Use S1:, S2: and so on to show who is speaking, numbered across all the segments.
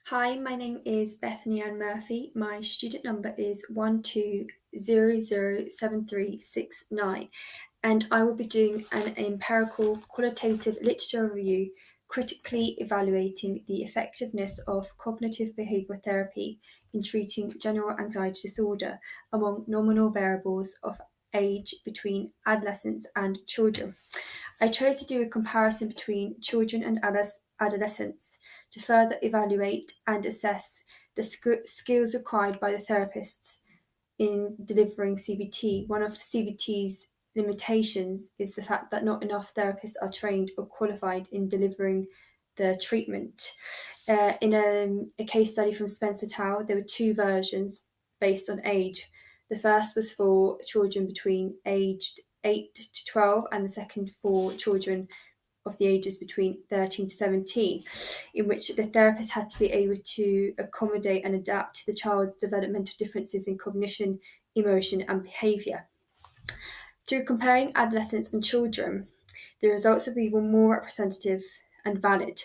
S1: Hi, my name is Bethany-Anne Murphy. My student number is 12007369, and I will be doing an empirical qualitative literature review critically evaluating the effectiveness of cognitive behavioural therapy in treating general anxiety disorder among nominal variables of age between adolescents and children. I chose to do a comparison between children and adolescents to further evaluate and assess the skills required by the therapists in delivering CBT. One of CBT's limitations is the fact that not enough therapists are trained or qualified in delivering the treatment. In a case study from Spencer Tao, there were two versions based on age. The first was for children between aged 8 to 12, and the second for children of the ages between 13 to 17, in which the therapist had to be able to accommodate and adapt to the child's developmental differences in cognition, emotion, and behaviour. Through comparing adolescents and children, the results will be even more representative and valid.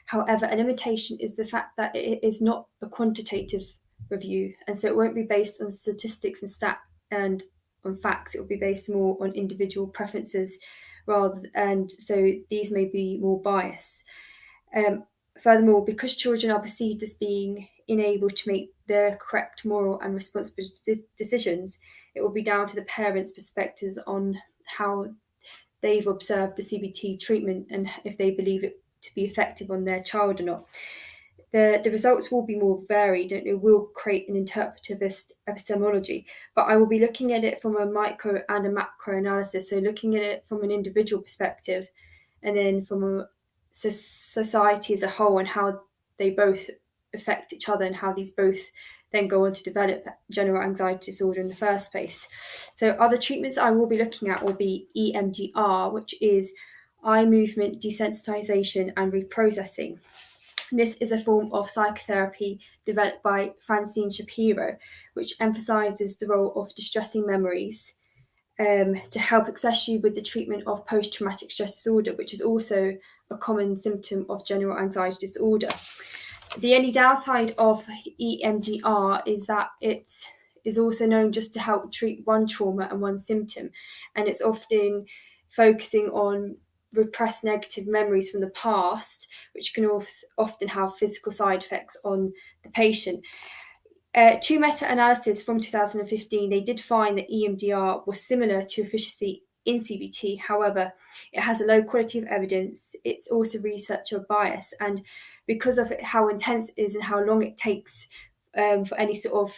S1: However, a limitation is the fact that it is not a quantitative review, and so it won't be based on statistics and on facts. It will be based more on individual preferences and so these may be more biased. Furthermore, because children are perceived as being unable to make the correct moral and responsible decisions, it will be down to the parents' perspectives on how they've observed the CBT treatment and if they believe it to be effective on their child or not. The results will be more varied and it will create an interpretivist epistemology, but I will be looking at it from a micro and a macro analysis, so looking at it from an individual perspective and then from a society as a whole and how they both affect each other and how these both then go on to develop general anxiety disorder in the first place. So other treatments I will be looking at will be EMDR, which is eye movement desensitization and reprocessing. This is a form of psychotherapy developed by Francine Shapiro, which emphasises the role of distressing memories to help especially with the treatment of post-traumatic stress disorder, which is also a common symptom of general anxiety disorder. The only downside of EMDR is that it is also known just to help treat one trauma and one symptom, and it's often focusing on repressed negative memories from the past, which can often have physical side effects on the patient. Two meta-analyses from 2015, they did find that EMDR was similar to efficacy in CBT. However, it has a low quality of evidence. It's also researcher bias, and because of how intense it is and how long it takes for any sort of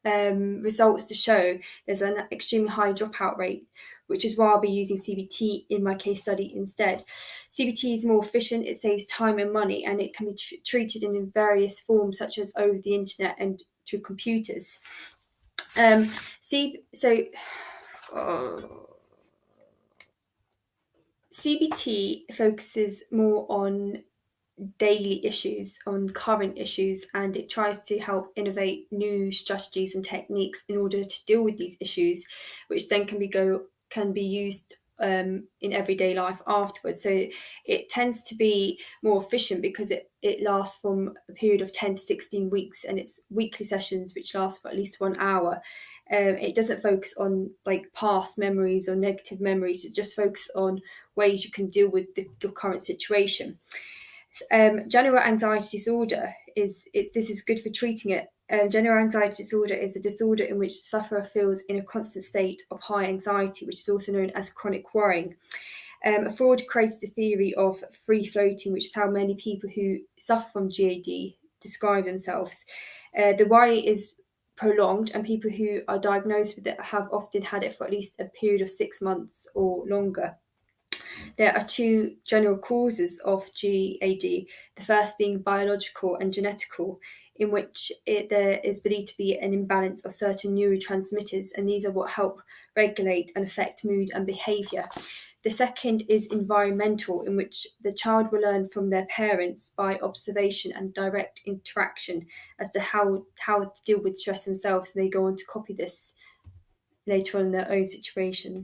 S1: results to show, there's an extremely high dropout rate, which is why I'll be using CBT in my case study instead. CBT is more efficient, it saves time and money, and it can be treated in various forms such as over the internet and through computers. CBT focuses more on daily issues, on current issues, and it tries to help innovate new strategies and techniques in order to deal with these issues, which then can be used in everyday life afterwards. So it tends to be more efficient because it lasts from a period of 10 to 16 weeks, and it's weekly sessions which last for at least 1 hour. It doesn't focus on like past memories or negative memories. It just focuses on ways you can deal with your current situation. General anxiety disorder this is good for treating it. General anxiety disorder is a disorder in which the sufferer feels in a constant state of high anxiety, which is also known as chronic worrying. Freud created the theory of free floating, which is how many people who suffer from GAD describe themselves. The worry is prolonged, and people who are diagnosed with it have often had it for at least a period of 6 months or longer. There are two general causes of GAD, the first being biological and genetical, in which there is believed to be an imbalance of certain neurotransmitters, and these are what help regulate and affect mood and behaviour. The second is environmental, in which the child will learn from their parents by observation and direct interaction as to how to deal with stress themselves, and they go on to copy this later on in their own situations.